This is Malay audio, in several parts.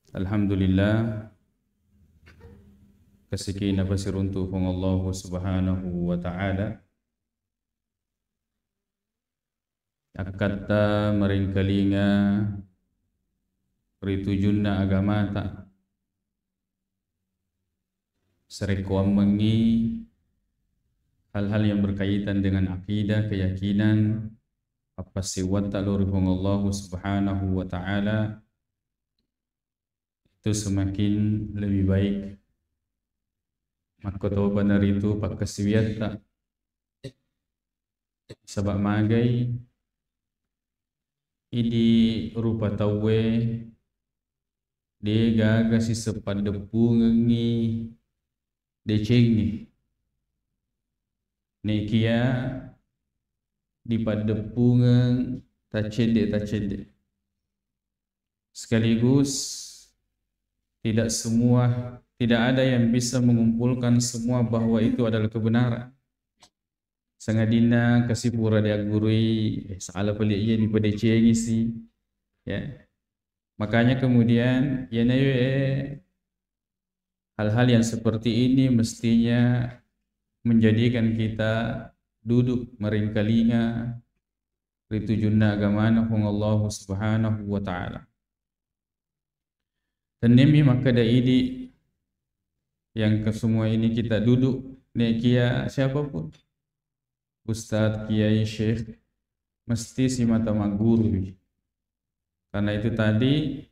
Alhamdulillah, kasikina pasiruntu kong Allah subhanahu wa ta'ala. Akata meringkalinga ritujunna agamata. Serekuam mengi hal-hal yang berkaitan dengan akidah, keyakinan, apa siwat talur kong Allah subhanahu wa ta'ala. Itu semakin lebih baik. Maka tahu benar itu pak kesiwiat tak sebab magai idi rupa tawe dia gaga si sepan depu ngengi decengi nekia di padepu ngeng tacede sekaligus tidak ada yang bisa mengumpulkan semua bahawa itu adalah kebenaran. Sangadina kasih pura dia gurui salah pelik ia ni pada cengi ya. Makanya kemudian ya hal-hal yang seperti ini mestinya menjadikan kita duduk meringkalinga ritujunna agamana hong Allah subhanahu wa ta'ala. Dan nemi maka daidi yang kesemua ini kita duduk nekia siapapun, ustaz, kiai, syekh, mesti si mata guru. Karena itu tadi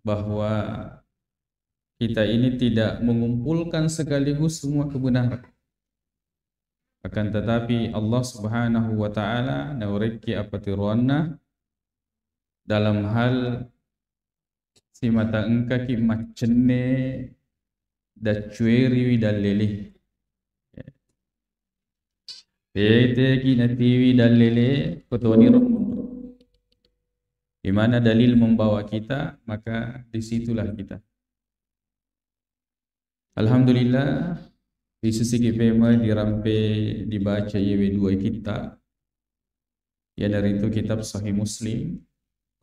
bahwa kita ini tidak mengumpulkan sekaligus semua kebenaran. Akan tetapi Allah subhanahu wa ta'ala nauriki apatiruanna dalam hal si mata engka ki macene da cueri dalele. Pete ki natiwi dalele kotoni romundo. Di mana dalil membawa kita, maka disitulah kita. Alhamdulillah, di sisi kipema dirampe dibaca yewe dua kitab. Ya dari itu kitab Sahih Muslim,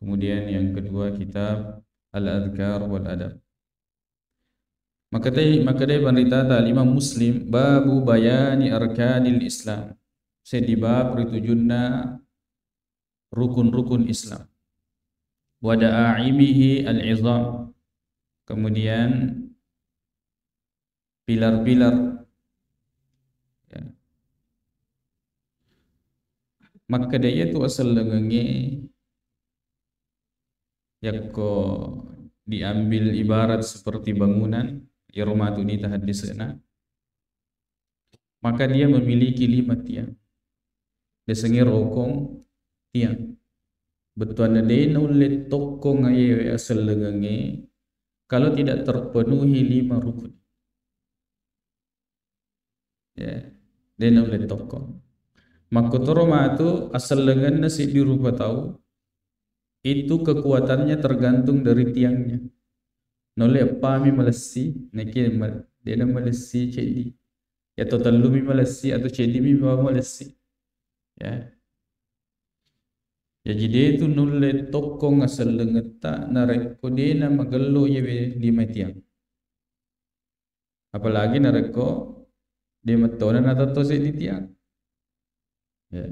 kemudian yang kedua kitab Al-Adhkar wal Adab. Maka dia berita Imam Muslim babu bayani arkanil Islam. Di bab ritujunna rukun-rukun Islam. Wa da'aimihi al-'izam. Kemudian pilar-pilar ya. Maka dia itu asal lengengi yakko diambil ibarat seperti bangunan irmatu ni tahaddisna, maka dia memiliki 5 tiang. Dia sengir rokong tiang. Betuan dia nulit tokong aye asal lengengi kalau tidak terpenuhi 5 rukun. Ya, dia nulit tokong. Maka toromatu asal lengan nasi dirupa tahu. Itu kekuatannya tergantung dari tiangnya. Nolak pami melesi, neki dia melesi cedi. Ya total lumi melesi atau cedi mi bawa melesi. Ya. Ya jadi itu nolak tokong asal lengeta nareko dia nama gelo ye 5 tiang. Apalagi nareko dia metona nata tose di tiang. Ya.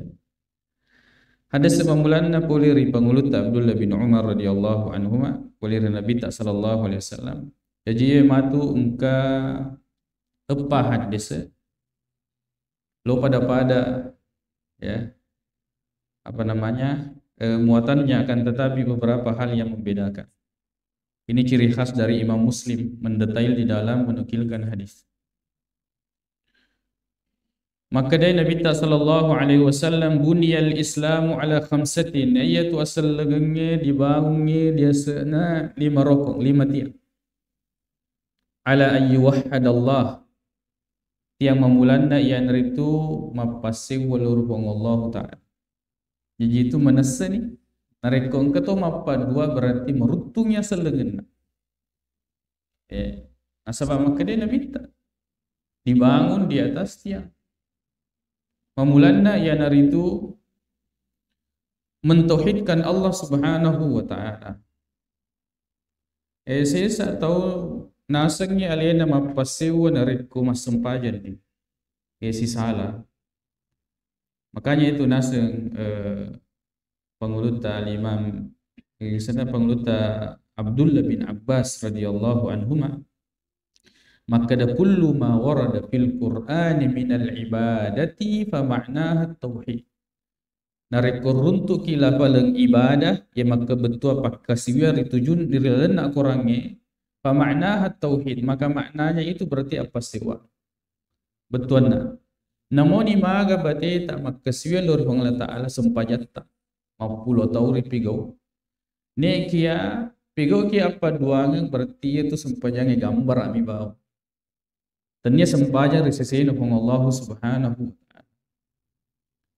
Ada semambulanna poliri pangulut Abdullah bin Umar radhiyallahu anhuma poliri Nabi sallallahu alaihi wasallam. Jadi matu engka apa hadis lo pada ya apa namanya muatannya akan tetapi beberapa hal yang membedakan. Ini ciri khas dari Imam Muslim mendetail di dalam menukilkan hadis. Maka dari Nabi sallallahu alaihi wasallam buniyal Islamu ala 5 ayatu asal legenge dibangunnya dia sena 5 rukun 5 tiang. Ala ayyu wahhadallah tiang memulana yang itu mapase walur Allah taala. Jadi itu manasa ni nareko engka to mapa 2 berarti merutungnya selengen. Asal maka dia Nabi dibangun di atas tiang. Memulana yang itu mentauhidkan Allah subhanahu wa ta'ala. Saya tak tahu nasangnya alena mapasewa na reko masempajan ni. Si salah. Makanya itu nasang penguluta Imam sana penguluta Abdullah bin Abbas radhiyallahu anhuma, maka da kullu ma warada fil Qur'an min al ibadati fa ma'naha tauhid. Nareko runtuk kila palang ibadah ya maka betul apakah siwar ditujun dirilan nak kurangnya fa ma'naha tauhid, maka maknanya itu berarti apa siwa betul na namun imaga bate tak maka siwar lor Allah taala sempajatta mapulo tauri pigau ne kia pigau kia apa duangan berarti itu sempajange gambar ami bau tanya sempajan risesena pong Allah subhanahu.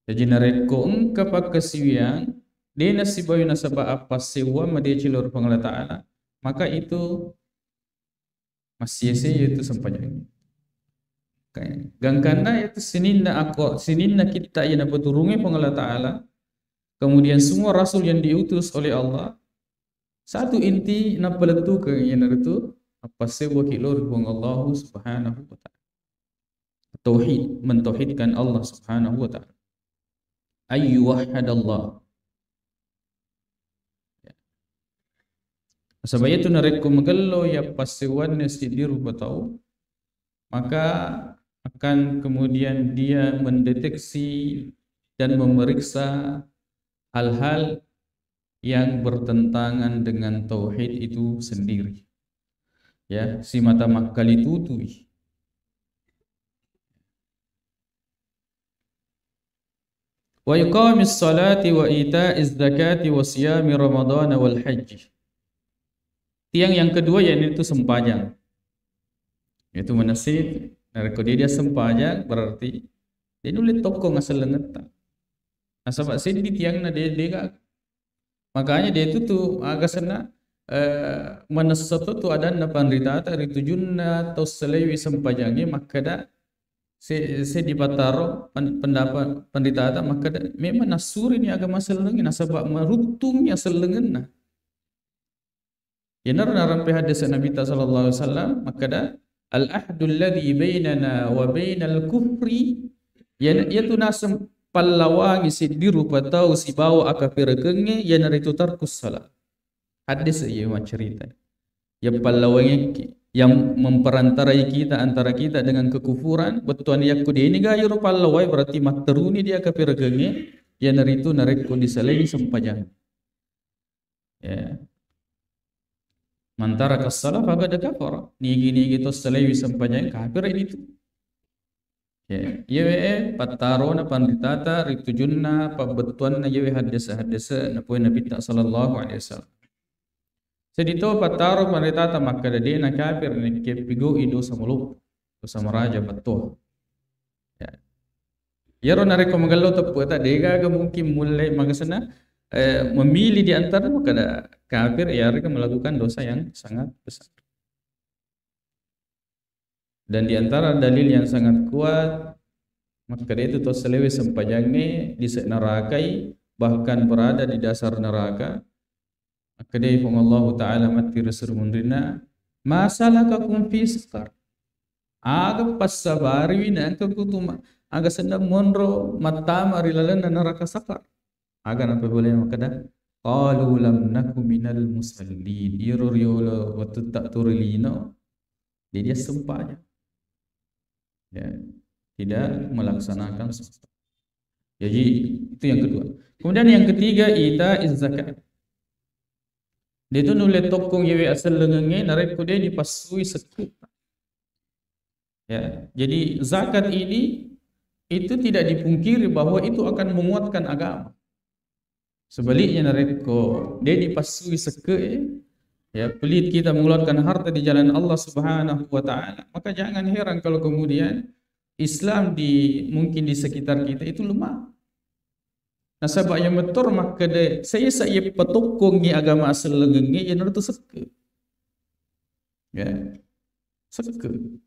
Jadi nareko engka pakasiwian dia nasibayu nasaba apa sewa media cilor Allah Ta'ala, maka itu masih itu sempanya. Gangkana itu sininna kita yang dapat turungi Allah Ta'ala, kemudian semua rasul yang diutus oleh Allah, satu inti napaletu ke yang itu apa sewa kilor Allah Subhanahu wa Ta'ala. Tauhid, mentauhidkan Allah Subhanahu wa Ta'ala. Ayyuhadallah. Sebab itu nareko magalo ya pasiwan sidiru batau, maka akan kemudian dia mendeteksi dan memeriksa hal-hal yang bertentangan dengan tauhid itu sendiri. Ya, si mata makali tutui. Wa iqamis salati wa ita'iz zakati wa siyami ramadhan wal hajj. Tiang yang kedua yaitu sempajang. Itu menasid, nareko dia sempajang berarti dia nulis toko ngasal lenget. Asal sini tiang na dia makanya dia itu tu agak sana menesoto tu ada na pandrita dari tujunna atau selewi sempajangnya maka dah se dipataro pendapat pendeta ada maka memang nasuri ni agama selengin nasabak merutumnya selengin ya naran pe hadis Nabi sallallahu alaihi wasallam maka da al ahdul ladzi bainana wa bainal kufri ya tu nasam pallawangi sidiru patau si bawa akafirkenge ya naritu tarkus salat hadis ieu cerita ya pallawangi yang memperantarai kita antara kita dengan kekufuran betuan yakku dia ini gaya rupallawai berarti materuni dia kafirkenge ya naritu narekku disalai sempajang ya mantara kasala faqad kafara nigi to salai sempajang kafir ini tu ya yewe patarona panditata ritujunna pabetuanna yewe hadis na poin Nabi sallallahu alaihi wasallam. Sedito pataro panditata maka dia na kafir ni kepigo ido samulu sama raja betul ya yaro nareko magalo tapu ta dega ga mungkin mulai magasana memilih di antara maka kafir ya mereka melakukan dosa yang sangat besar. Dan di antara dalil yang sangat kuat maka dia itu toselewe sempajangnya di nerakai bahkan berada di dasar neraka. Maka dia pun Allah Ta'ala mati rasul mundrina masalakakum fi saqar aga pasabari na angka kutuma aga senda monro matama rilalan neraka saqar aga na boleh maka dah qalu lam naku minal musallin yoro yolo waktu tak turlino dia sempanya ya tidak melaksanakan salat. Jadi itu yang kedua. Kemudian yang ketiga ita zakat. Dia tu nulis tokong yewe asal lengenge nareko dia dipasui sekut. Ya, jadi zakat ini itu tidak dipungkiri bahwa itu akan menguatkan agama. Sebaliknya nareko dia dipasui sekut ya pelit kita mengeluarkan harta di jalan Allah Subhanahu wa Ta'ala, maka jangan heran kalau kemudian Islam mungkin di sekitar kita itu lemah. Nasabak yang betul maka saya petokongnya agama asal lengenge yang itu seke. Ya. Seke.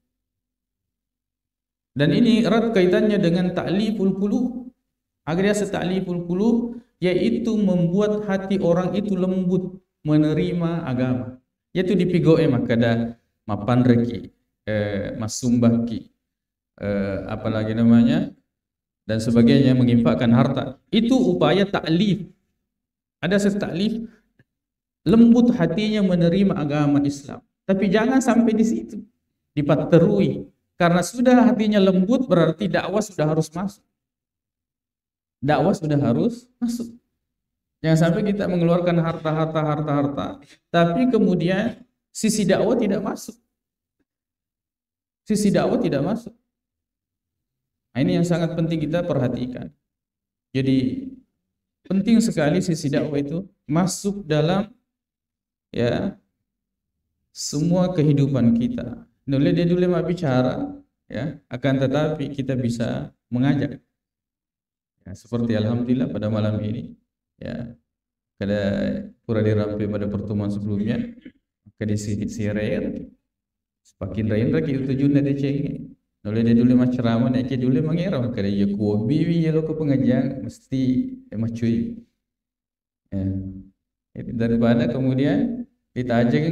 Dan ini erat kaitannya dengan ta'liful qulub. Agar dia ta'liful qulub yaitu membuat hati orang itu lembut menerima agama. Yaitu dipigoe makada mapan reki, masumbah ki, apalagi namanya, dan sebagainya, menginfakkan harta. Itu upaya taklif. Ada taklif, lembut hatinya menerima agama Islam. Tapi jangan sampai di situ, dipaterui. Karena sudah hatinya lembut, berarti dakwah sudah harus masuk. Dakwah sudah harus masuk. Jangan sampai kita mengeluarkan harta, tapi kemudian sisi dakwah tidak masuk. Sisi dakwah tidak masuk. Nah, ini yang sangat penting kita perhatikan. Jadi penting sekali sisi dakwah itu masuk dalam semua kehidupan kita. Dia dulu bicara, akan tetapi kita bisa mengajak. Seperti alhamdulillah pada malam ini, kada pura dirampai pada pertemuan sebelumnya, kada siaran, semakin lain lagi tujuan dari cengeng. Dia dulu macam mana, dulu mengira kada ya kubi ya lo ke pengajian mesti macui. Daripada kemudian kita ajak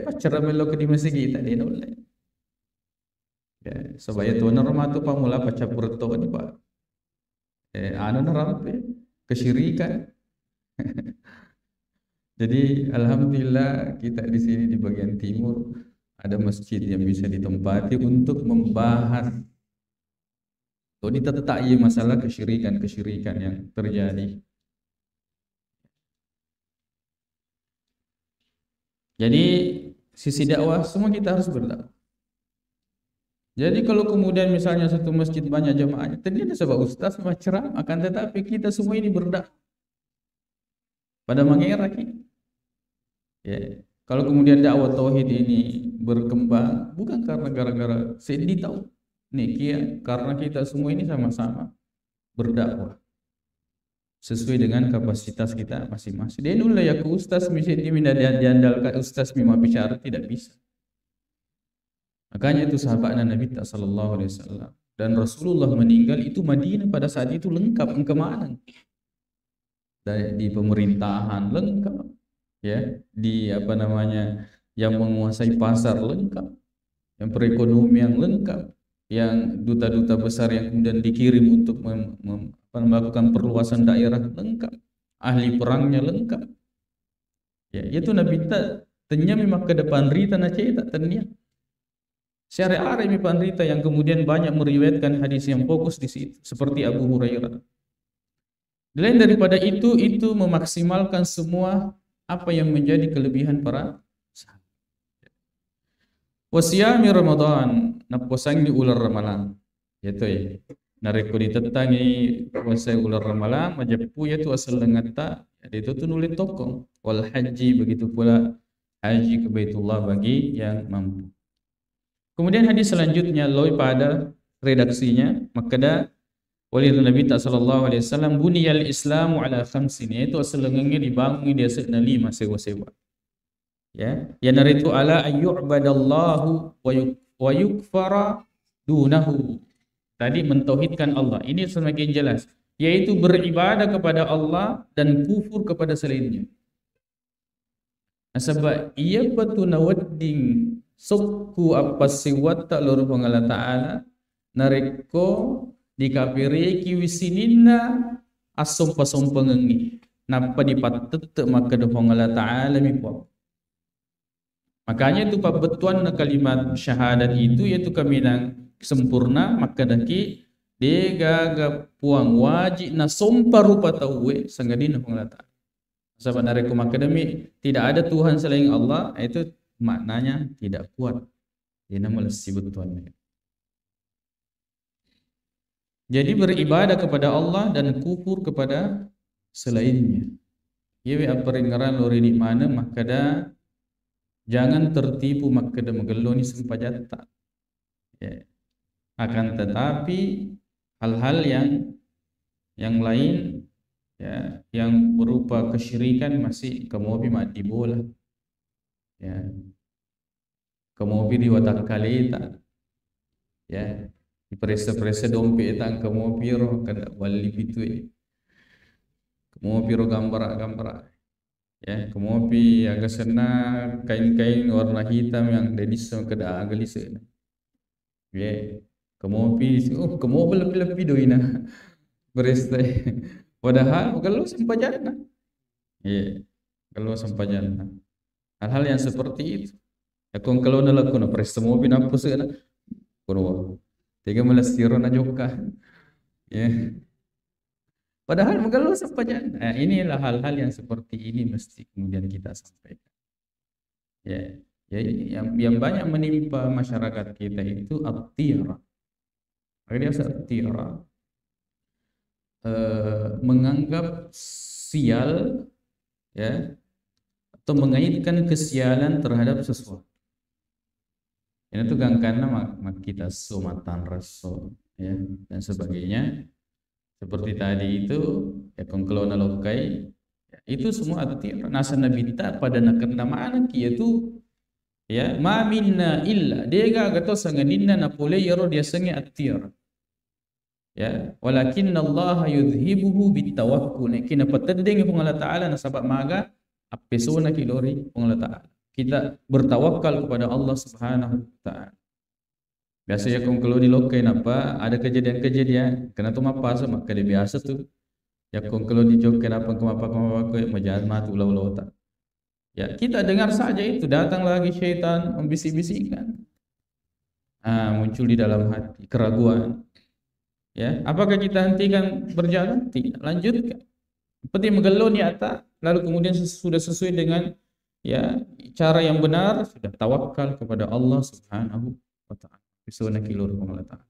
pacar melo ke di masjid kita dia nolak. Sebaya tuan rumah tu pamula pacar purto ni pak. Anu narampe kesyirikan. Jadi alhamdulillah kita di sini di bagian timur ada masjid yang bisa ditempati untuk membahas atau ditetai masalah kesyirikan yang terjadi. Jadi sisi dakwah semua kita harus berdakwah. Jadi kalau kemudian misalnya satu masjid banyak jamaahnya, ternyata sebab ustaz macam, akan tetapi kita semua ini berdakwah pada mengira kita. Kalau kemudian dakwah tauhid ini berkembang bukan karena gara-gara sedih tahu, nih karena kita semua ini sama-sama berdakwah sesuai dengan kapasitas kita masing-masing. Dia dulu ya ke ustaz mesti diandalkan ustaz memang bicara tidak bisa. Makanya itu sahabatnya Nabi sallallahu alaihi wasallam dan Rasulullah meninggal itu Madinah pada saat itu lengkap keamanan. Di pemerintahan lengkap, di yang menguasai pasar lengkap, yang perekonomian lengkap, yang duta-duta besar yang kemudian dikirim untuk melakukan perluasan daerah lengkap, ahli perangnya lengkap. Itu Nabi tanya memang ke depan rita na cetak tanya. Syariah ini panrita yang kemudian banyak meriwayatkan hadis yang fokus di situ seperti Abu Hurairah. Selain daripada itu memaksimalkan semua apa yang menjadi kelebihan para sahabat. Wasiyami Ramadan, naposang di ular Ramalan. Yaitu nareko ditetangi puasa ular Ramalan, majapu yaitu asal lengata, itu tu nulis tokong. Wal haji begitu pula haji ke Baitullah bagi yang mampu. Kemudian hadis selanjutnya loy pada redaksinya makada oleh Nabi sallallahu alaihi wasallam buniyal Islamu ala khamsin, itu selengenge dibangun dia sekna 5 sewa-sewa. Ya naritu ala ayyubadallahu wa yukfara dunahu. Tadi mentauhidkan Allah. Ini semakin jelas, yaitu beribadah kepada Allah dan kufur kepada selainnya. Sebab ia patuna wedding sokku apa siwata lor pangala ta'ala nareko dikapiri kiwisinina asom pasom pengengi napa dipatet maka do pangala ta'ala mipo. Makanya itu pabetuan na kalimat syahadat itu yaitu kaminang sempurna maka daki dega puang wajib na sompa rupa tauwe sangadina pangala ta'ala. Sebab nareko maka demi tidak ada Tuhan selain Allah, itu maknanya tidak kuat. Dia nama lesibut Tuhan. Jadi beribadah kepada Allah dan kufur kepada selainnya. Yewe aperingaran lori di mana makada jangan tertipu makada mageloni sempajata. Akan tetapi hal-hal yang lain yang berupa kesyirikan masih kemobi mati bola. Kemobi di watak kalita, di presa-presa dompet tang kemobi roh kada wali pitu, kemobi roh gambar. Ya, kemopi agak senang kain-kain warna hitam yang dedis sama kada agalisa. Ya, kemopi oh kemopi lebih-lebih doina berestai. Padahal kalau sempajana. Ya, kalau sempajana. Hal-hal yang seperti itu. Ya, kalau nak lakukan peresta mopi nampu sana. Kono. Tiga malas tiro na joka. Ya. Padahal mengeluh sempajana. Nah, inilah hal-hal yang seperti ini mesti kemudian kita sampaikan. Ya, ya yang banyak menimpa masyarakat kita itu at-tira. Dia at-tira menganggap sial ya atau mengaitkan kesialan terhadap sesuatu. Ini tu karena mak kita sumatan rasul ya dan sebagainya. Seperti tadi itu ya kongkelona lokai ya, itu semua at-tira. Nasa nabita pada nakena mana kiatu ya ma minna illa dega gato sanganinna na pole yaro dia sange at-tira. Ya walakin Allah yudhibuhu bitawakkul kina patadeng pung Allah taala na sabab maga apesona kilori pung Allah taala kita bertawakal kepada Allah Subhanahu wa taala. Biasanya kalau di lokai napa ada kejadian-kejadian kena tu mapa sama kada biasa tu ya kalau di jok kenapa kemapa ke majahat matu ulau tak ya kita dengar saja itu datang lagi syaitan membisik-bisikkan muncul di dalam hati keraguan. Ya, apakah kita hentikan berjalan? Tidak, lanjutkan. Seperti menggelau niata, lalu kemudian sudah sesuai dengan ya cara yang benar, sudah tawakal kepada Allah Subhanahu wa taala. Bisuna kilur Allah.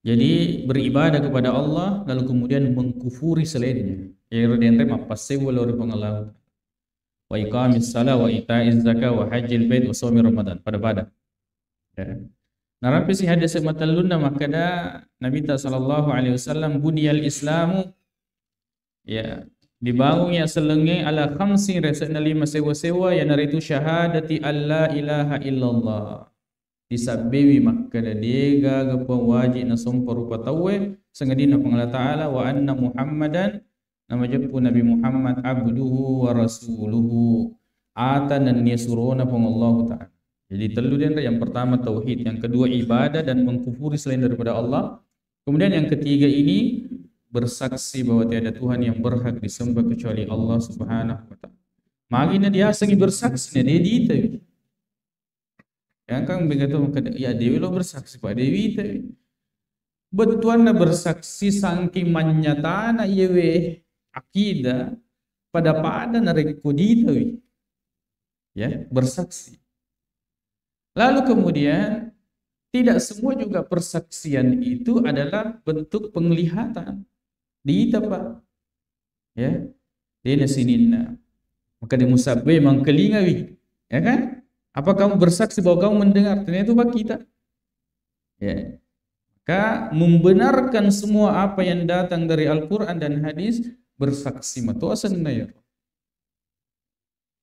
Jadi beribadah kepada Allah lalu kemudian mengkufuri selainnya. Ya radian rem apa sewa lori pengalau. Wa iqamis shalah wa ita'iz zakah wa hajjil bait wa shaumi ramadan pada. Ya. Narapi si hadis matalunna makada Nabi sallallahu alaihi wasallam buniyal Islamu ya dibangun ya selenge ala khamsi resana lima sewa-sewa yang itu syahadati alla ilaha illallah disabbiwi makada dega gapang wajib na sumpah rupa tawe sangadina pang Allah taala wa anna Muhammadan nama jepu Nabi Muhammad abduhu wa rasuluhu atanan yasuruna pang Allah taala. Jadi telu dia yang pertama tauhid, yang kedua ibadah dan mengkufuri selain daripada Allah. Kemudian yang ketiga ini bersaksi bahwa tiada Tuhan yang berhak disembah kecuali Allah Subhanahu wa taala. Magina dia sangi bersaksi dia dita. Yang kan begitu ya dewi lo bersaksi Pak Dewi itu. Betuanna bersaksi sangki manyatana yewe akidah pada narekudita ya bersaksi. Lalu kemudian tidak semua juga persaksian itu adalah bentuk penglihatan. Dita Pak. Ya. Dena sininna. Maka di musabbe mangkelingawi. Ya kan? Apa kamu bersaksi bahwa kamu mendengar? Ternyata itu Pak kita. Ya. Maka membenarkan semua apa yang datang dari Al-Quran dan hadis bersaksi matuasan nayar.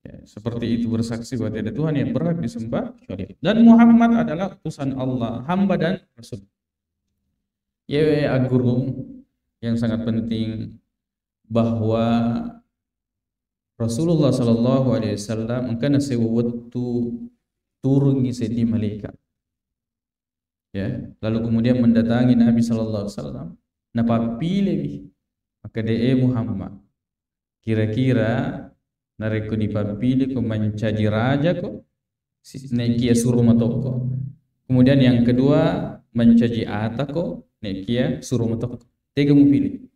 Ya, seperti itu bersaksi bahwa tiada Tuhan yang berhak disembah kecuali dan Muhammad adalah utusan Allah, hamba dan rasul. Ya aguru yang sangat penting bahwa Rasulullah sallallahu alaihi wasallam engkana sewatu turun di malaikat. Ya, lalu kemudian mendatangi Nabi sallallahu alaihi wasallam. Napa pilih maka dia Muhammad. Kira-kira nareku dipapili ko mencaji raja ko nekia suruh matoko. Kemudian yang kedua mencaji ata ko nekia suruh matoko. Tiga mu pilih.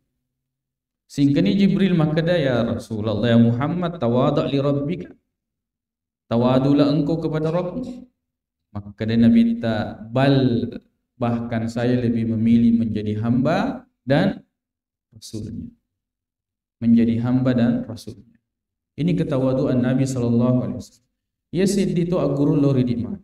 Singkani Jibril makada ya Rasulullah ya Muhammad tawadu' li rabbika. Tawadulah engkau kepada Rabbmu. Maka dia Nabi ta bal bahkan saya lebih memilih menjadi hamba dan rasulnya. Menjadi hamba dan rasulnya. Ini ketawaduan Nabi sallallahu alaihi wasallam. Ya siddi tu aguru lori di mana.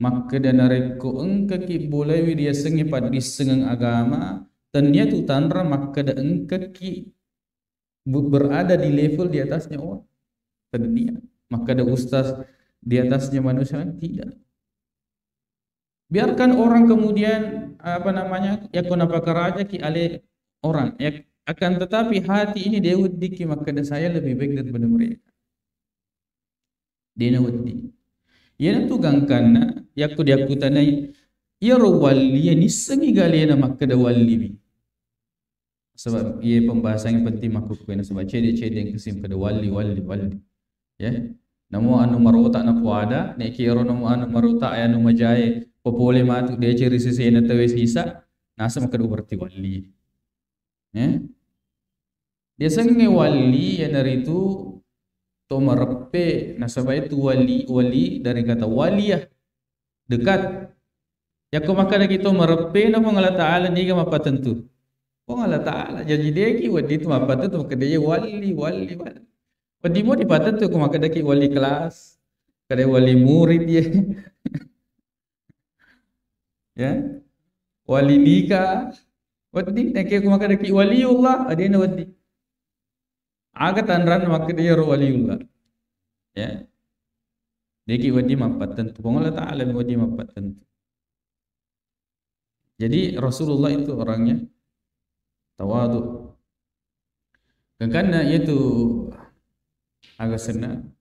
Maka dan nareko engka ki boleh dia sengi pad di sengeng agama tanya tu tanra maka da engka ki berada di level di atasnya orang. Tanya maka da ustaz di atasnya manusia tidak. Biarkan orang kemudian apa namanya ya kenapa keraja ki ale orang ya akan tetapi hati ini dia weddi maka saya lebih baik daripada mereka. Dia weddi. Ia tu gangkana yaku dia aku tanai ia rawali ni sengi galena maka da wali bi. Sebab ia pembahasan yang penting makku kena sebab cede-cede yang kesim pada wali. Ya. Namo anu marota na puada ne kiro namo anu marota anu majae popole matu dia ciri sisi na tawes hisa nasa maka berarti wali. Ya. Dia sengi wali yang dari itu to marepe nasabah itu wali dari kata waliyah dekat. Ya ko maka kita marepe na pong Allah Taala ni ka mapa tentu. Pong Allah Taala jadi dia ki wadi tu mapa tentu maka dia wali. Wadi mo di paten tu ko maka daki wali kelas, kada wali murid dia. Ya. Wali nikah. Wadi nak ko maka daki waliullah ada na wadi. Aga tanran maka dia waliullah. Ya. Deki wadi mapa tentu. Pong Allah Taala wadi mapa tentu. Jadi Rasulullah itu orangnya tawadu. Karena itu agak senang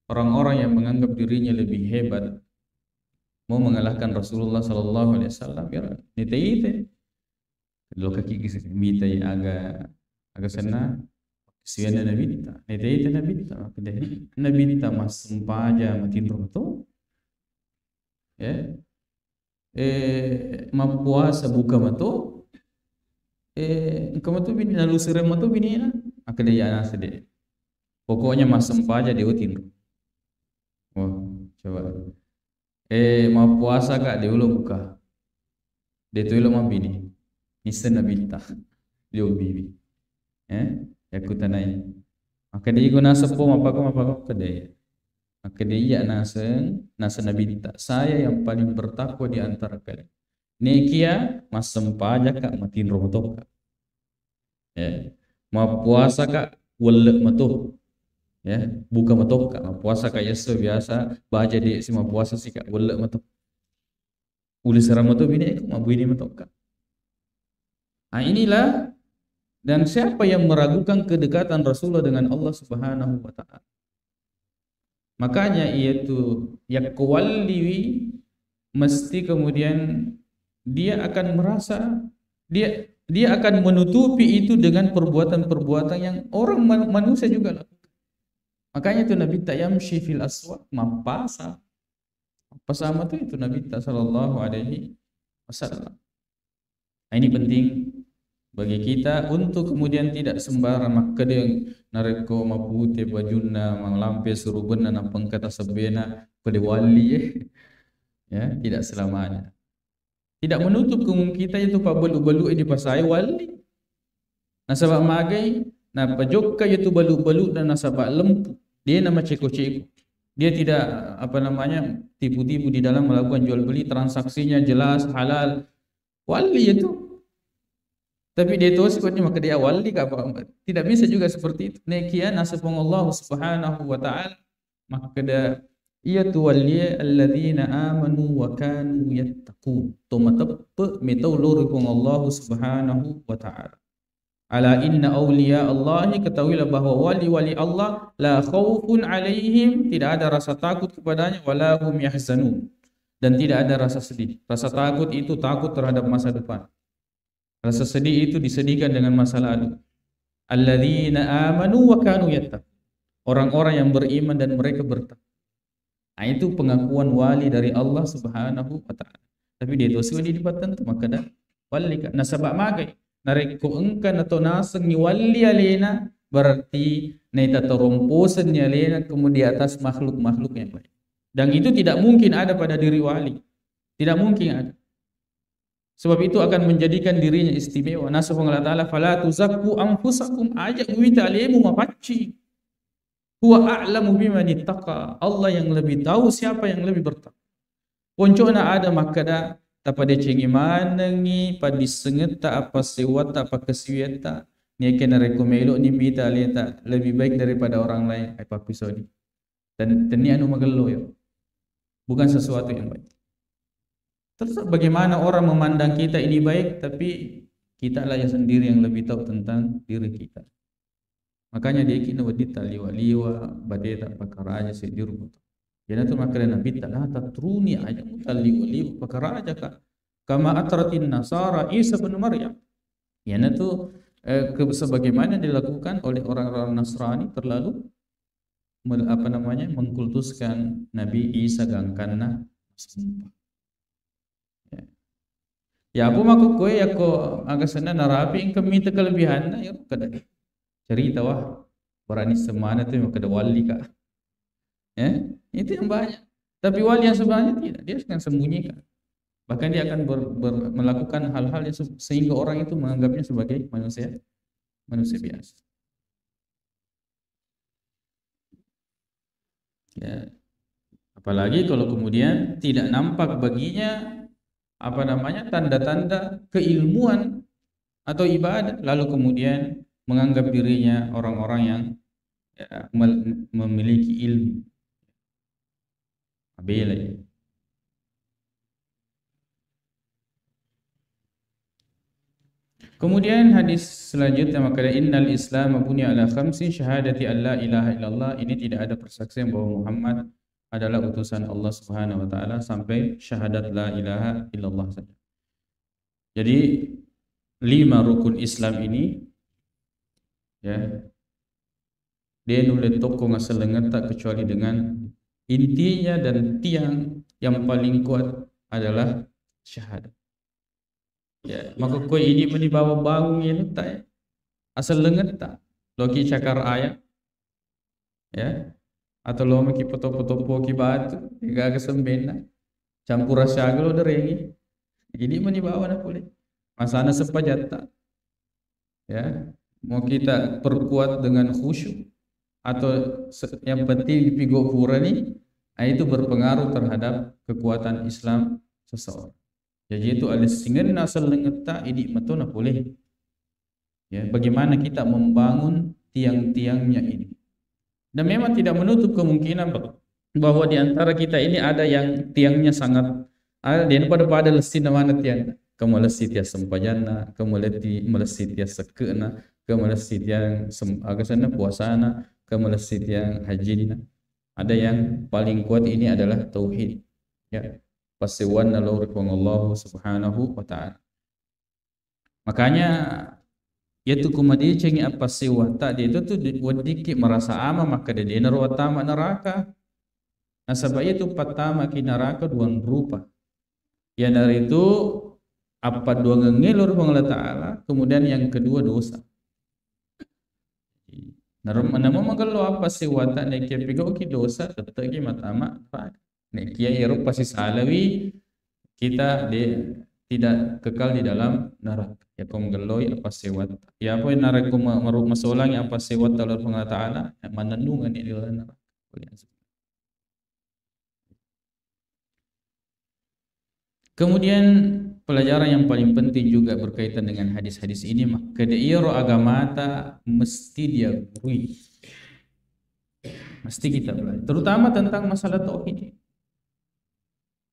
orang-orang yang menganggap dirinya lebih hebat mau mengalahkan Rasulullah sallallahu alaihi wasallam ya nite kalau kaki kisah mita agak senang siana Nabi ta nite Nabi ta Nabi ta mas sempaja matin roto ya mapuasa buka mato kamu tu bini lalu serem mato bini na akada ya nasde pokoknya mas sempaja dia utin coba mapuasa kak dia ulo buka dia tu ulo mabini nisen nabita dia bibi aku tanai maka dia guna sepo mapako kedai. Maka dia nasa nabita saya yang paling bertakwa di antara kalian. Nekia mas sempaja kak matin rotok kak. Ya, ma puasa kak wala mato. Ya, buka mato kak. Ma puasa kak yeso biasa baca di si ma puasa si kak wala mato. Uli seram mato bini aku ma bini mato kak. Inilah dan siapa yang meragukan kedekatan Rasulullah dengan Allah Subhanahu wa taala. Makanya ia tu yakwalli mesti kemudian dia akan merasa dia akan menutupi itu dengan perbuatan-perbuatan yang orang manusia juga lakukan. Makanya itu Nabi tak yamshi fil aswaq mapasa. Apa sama tu itu Nabi sallallahu alaihi wasallam. Ini penting bagi kita untuk kemudian tidak sembarang maka dia nareko mapute bajuna manglampe surubena nampang kata sebena pada wali ya tidak selamanya tidak menutup kemungkinan itu pak balu-balu di pasai wali nasabak magai na pajokka itu balu-balu dan nasabak lempu dia nama ceko-ceko dia tidak apa namanya tipu-tipu di dalam melakukan jual beli transaksinya jelas halal wali itu. Tapi dia tahu sebabnya maka dia wali ke apa? Tidak bisa juga seperti itu. Nekian asapung Allah Subhanahu wa taala maka dia ia tu wali alladzina amanu wa kanu yattaqun. Tomatap metau pung Allah Subhanahu wa taala. Ala inna awliya Allah ketahuilah bahawa wali-wali Allah la khaufun alaihim tidak ada rasa takut kepadanya wala hum yahzanun dan tidak ada rasa sedih. Rasa takut itu takut terhadap masa depan. Rasa sedih itu disedihkan dengan masa lalu. Alladzina amanu wa kanu yattaqun. Orang-orang yang beriman dan mereka bertakwa. Itu pengakuan wali dari Allah Subhanahu wa taala. Tapi dia tu sudah dipatan tu maka dah wali ka nasabak magai. Nareko engkan atau naseng ni wali alena berarti naita teromposan ni alena kemudian atas makhluk-makhluk yang baik. Dan itu tidak mungkin ada pada diri wali. Tidak mungkin ada. Sebab itu akan menjadikan dirinya istimewa. Nasa Allah Ta'ala fala tuzakku anfusakum ajak wita alimu mapaci. Huwa a'lamu biman ittaqa. Allah yang lebih tahu siapa yang lebih bertakwa. Poncona ada makada tapada cengi manangi padi sengeta apa sewata apa kesiweta ni kena rekomelo ni mita alita lebih baik daripada orang lain apa episode. Dan ni anu magelo ya. Bukan sesuatu yang baik. Terus bagaimana orang memandang kita ini baik tapi Kita lah yang sendiri yang lebih tahu tentang diri kita. Makanya dia kena wadita liwa-liwa badeta pakara aja sediru. Jadi itu makanya Nabi tak tatruni aja liwa-liwa pakara aja kak. Kama atratin Nasara Isa bin Maryam. Ya itu sebagaimana dilakukan oleh orang-orang Nasrani terlalu mengkultuskan Nabi Isa gangkana sumpah. Ya apa maku kowe ya ko agak sana narapi ingkam minta kelebihan ya kada cerita wah berani semana tu yang kada wali kak. Itu yang banyak. Tapi wali yang sebenarnya tidak, dia akan sembunyikan. Bahkan dia akan melakukan hal-hal yang sehingga orang itu menganggapnya sebagai manusia biasa. Ya. Apalagi kalau kemudian tidak nampak baginya tanda-tanda keilmuan atau ibadah, lalu kemudian menganggap dirinya orang-orang yang memiliki ilmu. Abelai. Kemudian hadis selanjutnya makanya innal Islam bunya ala khamsin syahadati an la ilaha illallah, ini tidak ada persaksian bahwa Muhammad adalah utusan Allah Subhanahu wa taala sampai syahadat la ilaha illallah saja. Jadi 5 rukun Islam ini ya dia nulis toko ngaselengan tak kecuali dengan intinya dan tiang yang paling kuat adalah syahadat. Ya, maka kau ini menibawa bangun ini tak asal lengan tak loki cakar ayat ya atau lo maki foto-foto ki batu gak kesembena campur rasa aglo derengi ini menibawa nak boleh masana sepajat tak ya mau kita perkuat dengan khusyuk atau yang penting pigo pura ni itu berpengaruh terhadap kekuatan Islam seseorang. Jadi itu ada singan asal lengeta ini matona boleh. Ya, bagaimana kita membangun tiang-tiangnya ini. Dan memang tidak menutup kemungkinan bahwa di antara kita ini ada yang tiangnya sangat ada di pada lesi mana tiang. Kamu lesi tiang sempajana, kamu lesi tiang sekena, kamu lesi tiang agasana puasana, kamu lesi tiang hajina. Ada yang paling kuat ini adalah tauhid. Ya. Pasiwan nalur Allah Subhanahu wa ta'ala. Makanya yaitu kumadi cengi apa siwa tak dia itu tuh wadiki merasa ama maka dia narwatama neraka. Nasabah itu pertama ki neraka dua rupa. Ya dari itu apa dua ngengilur Allah Ta'ala, kemudian yang kedua dosa. Namun kalau apa siwa tak neki pigo ki dosa tetap ki matama neraka. Kia Eropa pasti salawi kita tidak kekal di dalam neraka. Ya kaum geloi apa sewat. Ya apa neraka maruk masolang apa sewat Allah Taala manandungan di dalam neraka. Kemudian pelajaran yang paling penting juga berkaitan dengan hadis-hadis ini maka iro agamata mesti dia gurui. Mesti kita belajar terutama tentang masalah tauhid.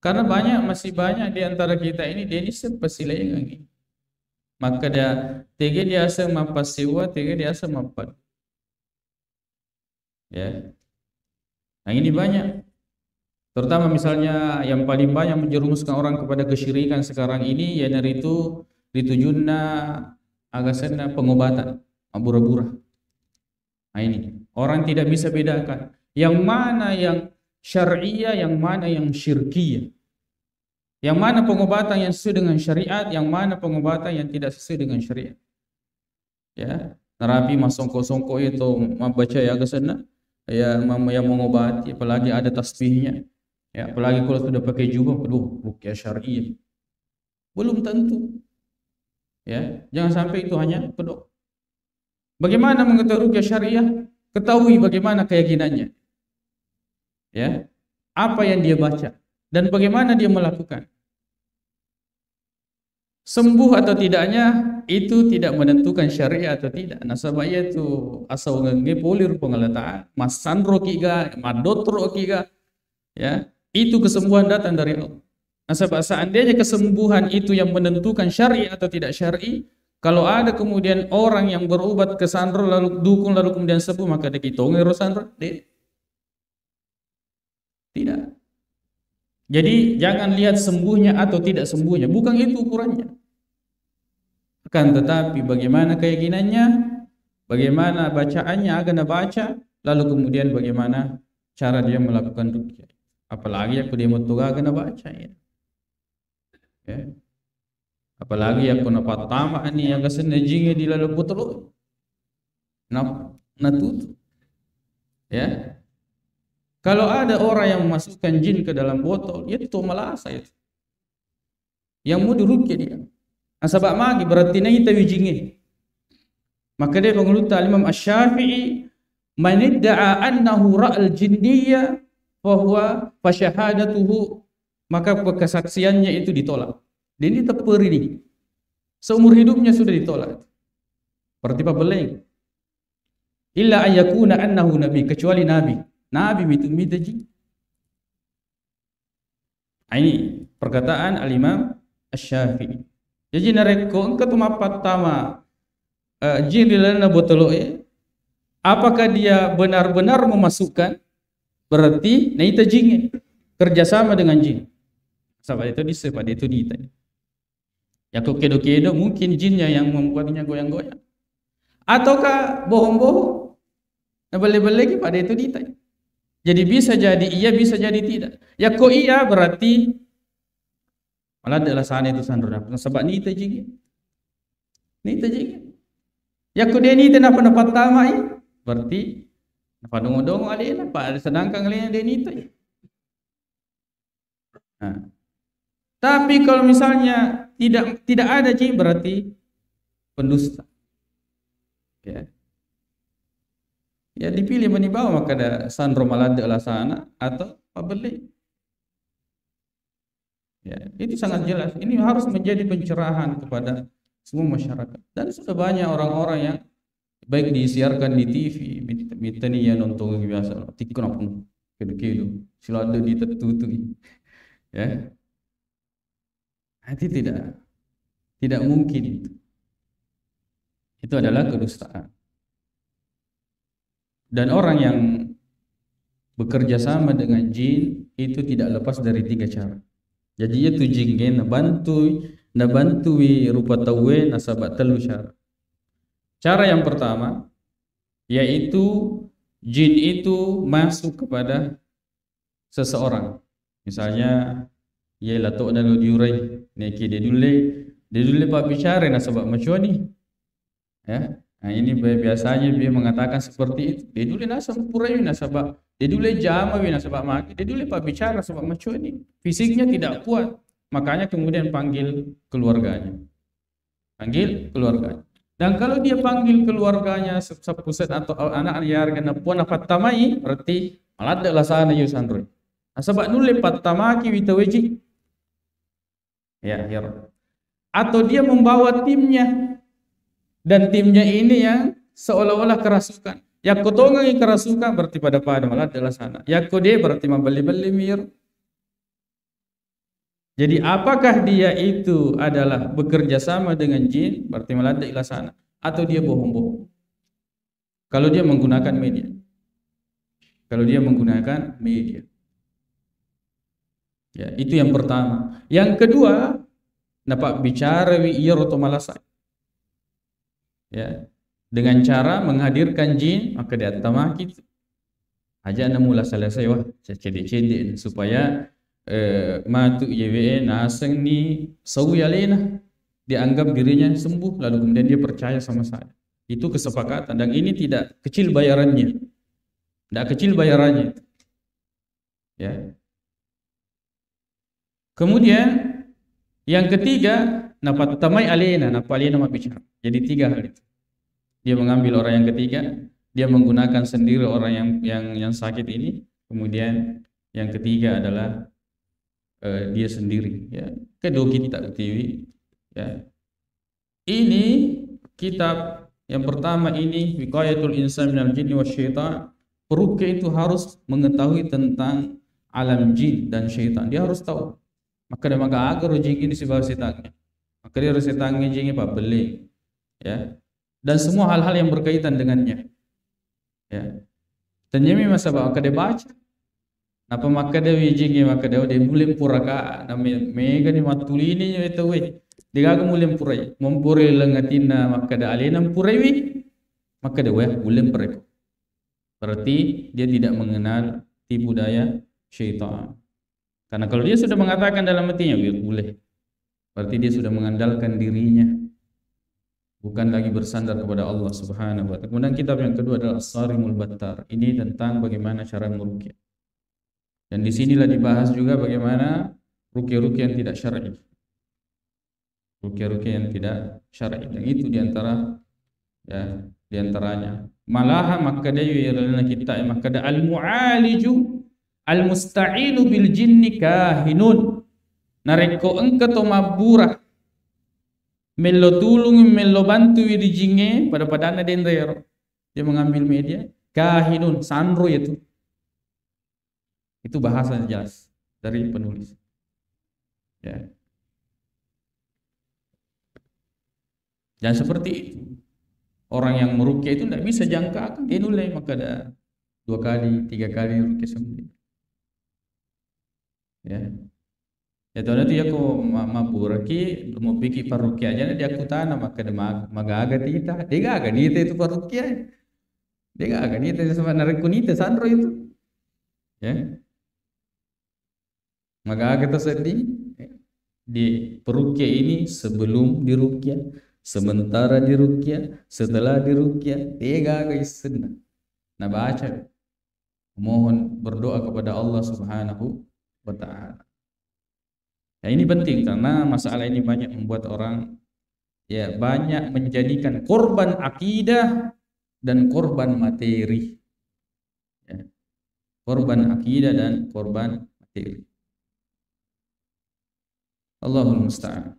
Karena masih banyak di antara kita ini dia ini sepasilayang lagi. Maka dia asa mapasiwa, dia asa mapat. Ya. Nah ini banyak. Terutama misalnya yang paling banyak menjerumuskan orang kepada kesyirikan sekarang ini ya dari itu ditujunna agasana pengobatan, abura-bura. Nah ini orang tidak bisa bedakan yang mana yang syariah, yang mana yang syirkiyah. Yang mana pengobatan yang sesuai dengan syariat, yang mana pengobatan yang tidak sesuai dengan syariat. Ya, narapi masongko-songko itu membaca ya ke sana, ya yang mengobati, apalagi ada tasbihnya. Ya, apalagi kalau sudah pakai jubah, ruqyah syariah. Belum tentu. Ya, jangan sampai itu hanya pedok. Bagaimana mengetahui ruqyah syariah? Ketahui bagaimana keyakinannya. Ya, apa yang dia baca dan bagaimana dia melakukan. Sembuh atau tidaknya itu tidak menentukan syariah atau tidak. Nasabaya itu asal ngenge polir pengalataan, masandro kiga, madotro kiga, ya itu kesembuhan datang dari Allah. Nasabah seandainya kesembuhan itu yang menentukan syariah atau tidak syariah, Kalau ada kemudian orang yang berubat ke sandro lalu dukun lalu kemudian sembuh, maka dia hitung ero sandro? Tidak. Jadi jangan lihat sembuhnya atau tidak sembuhnya, bukan itu ukurannya. Akan tetapi bagaimana keyakinannya, bagaimana bacaannya agar baca, lalu kemudian bagaimana cara dia melakukan ruqyah. Apalagi aku dia mutuga agar baca ya. Apalagi aku napat tama ni yang kasen jinge di lalu botol. Natut. Ya. Kalau ada orang yang memasukkan jin ke dalam botol, ya itu malasa itu. Yang mau diruqyah dia. Sebab magi berarti nai tawi jinge. Maka dia pengeluta Imam Asy-Syafi'i, man idda'a annahu ra'al jinniyya fa huwa fa syahadatuhu, maka kesaksiannya itu ditolak. Dia ini teper ini. Seumur hidupnya sudah ditolak. Berarti apa beleng? Illa ayyakuna annahu nabi, kecuali nabi. Nabi itu mitaji. Ini perkataan Al-Imam Asy-Syafi'i. Jadi nareko engkau tu mapat tama jin di dalam botol apakah dia benar-benar memasukkan? Berarti naita jin kerjasama dengan jin. Sebab itu disebut itu ditanya. Ya kedo-kedo mungkin jinnya yang membuatnya goyang-goyang. Ataukah bohong-bohong? Nah, balik-balik pada itu ditanya. Jadi bisa jadi iya, bisa jadi tidak. Ya kok iya berarti malah adalah sana itu sandra. Sebab ni tajing. Ni tajing. Ya kok dia ni tenapa dapat tamai? Berarti apa dong-dong alena pak sedangkan alena dia ni taj. Nah. Tapi kalau misalnya tidak ada jin berarti pendusta. Ya. Ya dipilih menibawa maka ada sandro malada lah sana atau pabeli. Ya, itu sangat jelas. Ini harus menjadi pencerahan kepada semua masyarakat. Dan sudah banyak orang-orang yang baik disiarkan di TV, mitani yang nonton biasa, tikun apa kedu-kedu, silada ditutup. Ya. Itu tidak mungkin itu. Itu adalah kedustaan. Dan orang yang bekerja sama dengan jin itu tidak lepas dari 3 cara. Jadi itu jin nabantu rupa tawe nasabat telu cara. Cara yang pertama yaitu jin itu masuk kepada seseorang. Misalnya ye lato na diurai neki de dule pak bicara nasabat macam ni. Ya. Nah ini biasanya dia mengatakan seperti itu. Dia dulu nasab purai nasabah. Dia dulu jama nasabah maki. Dia dulu pak bicara sebab macam ini. Fisiknya tidak kuat. Makanya kemudian panggil keluarganya. Panggil keluarganya. Dan kalau dia panggil keluarganya sepusat atau anak liar kena puan apa tamai berarti malah adalah sana yusandro. Nasabah dulu patamaki witaweji. Ya. Atau dia membawa timnya. Dan timnya ini yang seolah-olah kerasukan. Yang kotongan yang kerasukan berarti pada malah adalah sana. Yang kode berarti membeli-beli mir. Jadi apakah dia itu adalah bekerja sama dengan jin berarti malah adalah sana. Atau dia bohong-bohong. Kalau dia menggunakan media. Ya, itu yang pertama. Yang kedua, dapat bicara iya roto malasai. Ya, dengan cara menghadirkan jin maka dia tamaki aja anda mula selesai wah cedek-cedek supaya matu YWE naseng ni sauya lena dianggap dirinya sembuh lalu kemudian dia percaya sama saya. Itu kesepakatan dan ini tidak kecil bayarannya. Ya. Kemudian yang ketiga napat tamai alena bicara. Jadi 3 hal itu. Dia mengambil orang yang ketiga, dia menggunakan sendiri orang yang sakit ini. Kemudian yang ketiga adalah dia sendiri. Ya. Kedua kita TV. Ya. Ini kitab yang pertama ini Wiqayatul Insan minal Jinni Wasyaitan. Peruqyah itu harus mengetahui tentang alam jin dan syaitan. Dia harus tahu. Maka dia agar jin ini sebab setannya. Maka dia harus setannya jinnya apa beli. ya, dan semua hal-hal yang berkaitan dengannya, ya. Dan jami masa bawa kada baca, apa maka dia wijingnya maka dia mulai puraka, namanya mega ni matuli ni itu we, dia agak mulai purai, mempurai lengatina maka dia alena purai we, maka dia we mulai purai. Berarti dia tidak mengenal tipu daya syaitan. Karena kalau dia sudah mengatakan dalam hatinya boleh, berarti dia sudah mengandalkan dirinya, bukan lagi bersandar kepada Allah Subhanahu wa taala. Kemudian kitab yang kedua adalah As-Sarimul Battar. Ini tentang bagaimana cara meruqyah. Dan di sinilah dibahas juga bagaimana ruqyah-ruqyah yang tidak syar'i. Ruqyah-ruqyah yang tidak syar'i. Dan itu diantara, ya, diantaranya. Malaha maka dia adalah kita maka ada al-mu'aliju al-musta'inu bil jinni kahinun. Nareko engke to mabura mello tulung mello bantu di jinge pada padana den rero. Dia mengambil media kahinun sanro itu. Itu bahasa jelas dari penulis. Ya. Dan seperti itu. Orang yang meruqyah itu tidak bisa jangka dia nulai maka ada 2 kali, 3 kali ruqyah sembuh. Ya. Ya tahu nanti aku mabur ki mau pergi paruqyah aja dia aku tanam maka dia magaga kita. Dia gaga nita itu paruqyah. Dia gaga nita sama narekunita sandro itu. Ya. Magaga tersedih di paruqyah ini sebelum diruqyah, sementara diruqyah, setelah diruqyah, dia gaga isna. Nah baca, mohon berdoa kepada Allah Subhanahu wa taala. Ya, ini penting karena masalah ini banyak membuat orang ya banyak menjadikan korban akidah dan korban materi. Ya. Korban akidah dan korban materi. Allahul musta'an.